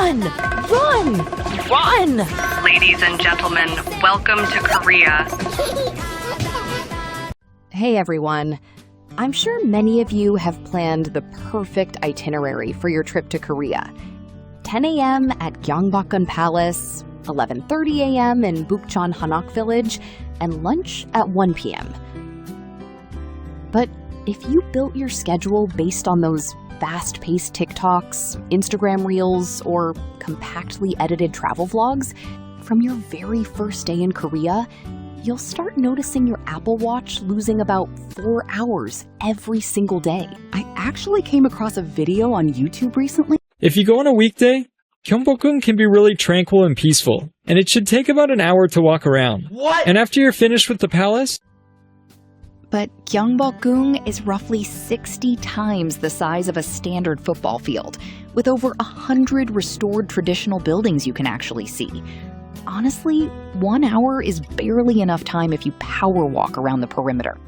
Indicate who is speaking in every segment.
Speaker 1: Run! Run! Run!
Speaker 2: Ladies and gentlemen, welcome to Korea.
Speaker 1: Hey everyone. I'm sure many of you have planned the perfect itinerary for your trip to Korea. 10 a.m. at Gyeongbokgung Palace, 11:30 a.m. in Bukchon Hanok Village, and lunch at 1 p.m. But if you built your schedule based on those fast-paced TikToks, Instagram Reels, or compactly edited travel vlogs, from your very first day in Korea, you'll start noticing your Apple Watch losing about 4 hours every single day. I actually came across a video on YouTube recently.
Speaker 3: If you go on a weekday, Gyeongbokgung can be really tranquil and peaceful, and it should take about an hour to walk around.
Speaker 4: What?
Speaker 3: And after you're finished with the palace,
Speaker 1: But Gyeongbokgung is roughly 60 times the size of a standard football field, with over 100 restored traditional buildings you can actually see. Honestly, 1 hour is barely enough time if you power walk around the perimeter.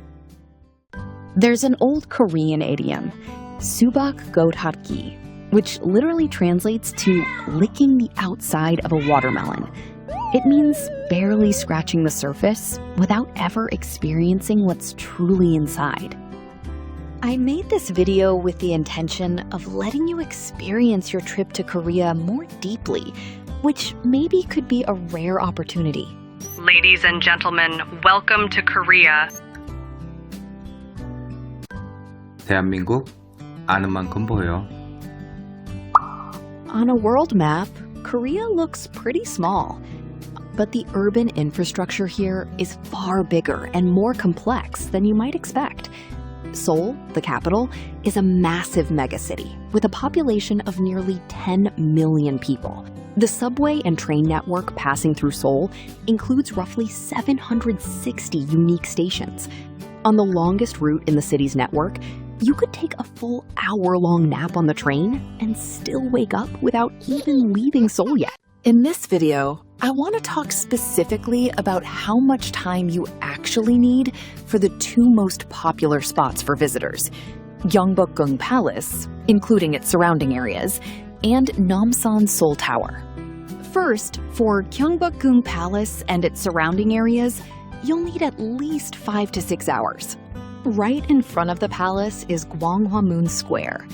Speaker 1: There's an old Korean idiom, subak godhatgi, which literally translates to licking the outside of a watermelon. It means barely scratching the surface without ever experiencing what's truly inside. I made this video with the intention of letting you experience your trip to Korea more deeply, which maybe could be a rare opportunity.
Speaker 2: Ladies and gentlemen, welcome to Korea.
Speaker 4: 대한민국 아는 만큼 보여.
Speaker 1: On a world map, Korea looks pretty small. But the urban infrastructure here is far bigger and more complex than you might expect. Seoul, the capital, is a massive megacity with a population of nearly 10 million people. The subway and train network passing through Seoul includes roughly 760 unique stations. On the longest route in the city's network, you could take a full hour-long nap on the train and still wake up without even leaving Seoul yet. In this video, I want to talk specifically about how much time you actually need for the two most popular spots for visitors, Gyeongbokgung Palace, including its surrounding areas, and Namsan Seoul Tower. First, for Gyeongbokgung Palace and its surrounding areas, you'll need at least 5 to 6 hours. Right in front of the palace is Gwanghwamun Square.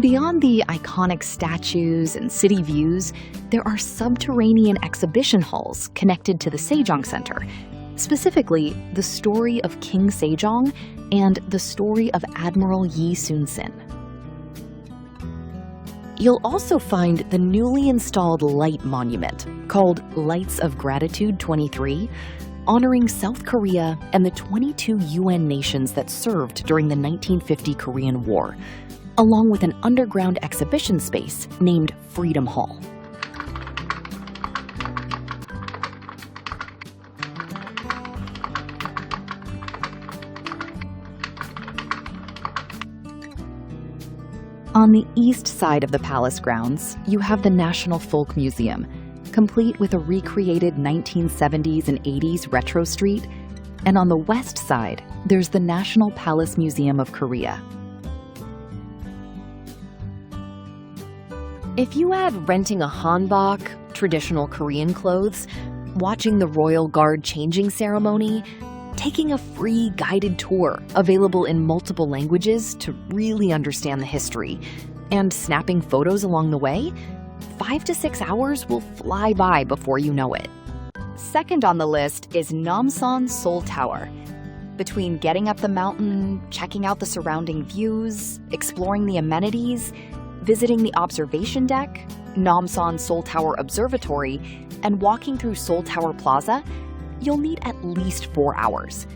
Speaker 1: Beyond the iconic statues and city views, there are subterranean exhibition halls connected to the Sejong Center, specifically the story of King Sejong and the story of Admiral Yi Sun-sin. You'll also find the newly installed light monument called Lights of Gratitude 23, honoring South Korea and the 22 UN nations that served during the 1950 Korean War, along with an underground exhibition space named Freedom Hall. On the east side of the palace grounds, you have the National Folk Museum, complete with a recreated 1970s and 80s retro street, and on the west side, there's the National Palace Museum of Korea. If you add renting a hanbok, traditional Korean clothes, watching the Royal Guard changing ceremony, taking a free guided tour available in multiple languages to really understand the history, and snapping photos along the way, 5 to 6 hours will fly by before you know it. Second on the list is Namsan Seoul Tower. Between getting up the mountain, checking out the surrounding views, exploring the amenities, visiting the observation deck, Namsan Seoul Tower Observatory, and walking through Seoul Tower Plaza, you'll need at least 4 hours.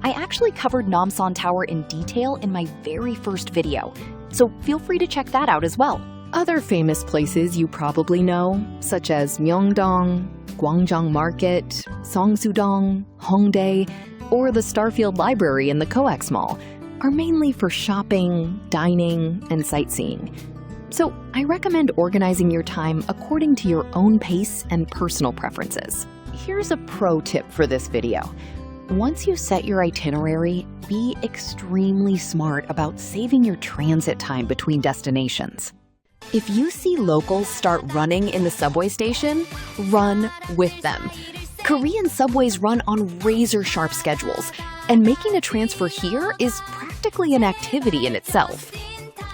Speaker 1: I actually covered Namsan Tower in detail in my very first video, so feel free to check that out as well. Other famous places you probably know, such as Myeongdong, Gwangjang Market, Seongsu-dong, Hongdae, or the Starfield Library in the COEX Mall, are mainly for shopping, dining, and sightseeing. So I recommend organizing your time according to your own pace and personal preferences. Here's a pro tip for this video. Once you set your itinerary, be extremely smart about saving your transit time between destinations. If you see locals start running in the subway station, run with them. Korean subways run on razor-sharp schedules, and making a transfer here is practically an activity in itself.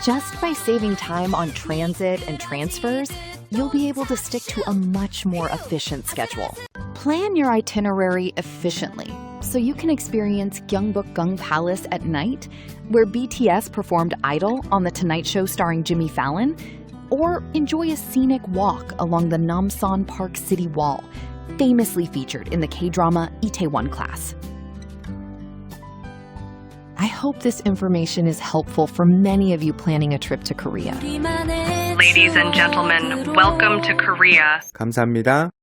Speaker 1: Just by saving time on transit and transfers, you'll be able to stick to a much more efficient schedule. Plan your itinerary efficiently so you can experience Gyeongbokgung Palace at night, where BTS performed Idol on The Tonight Show starring Jimmy Fallon, or enjoy a scenic walk along the Namsan Park City Wall, famously featured in the Kdrama Itaewon class. I hope this information is helpful for many of you planning a trip to Korea.
Speaker 2: Ladies and gentlemen, welcome to Korea.
Speaker 4: 감사합니다.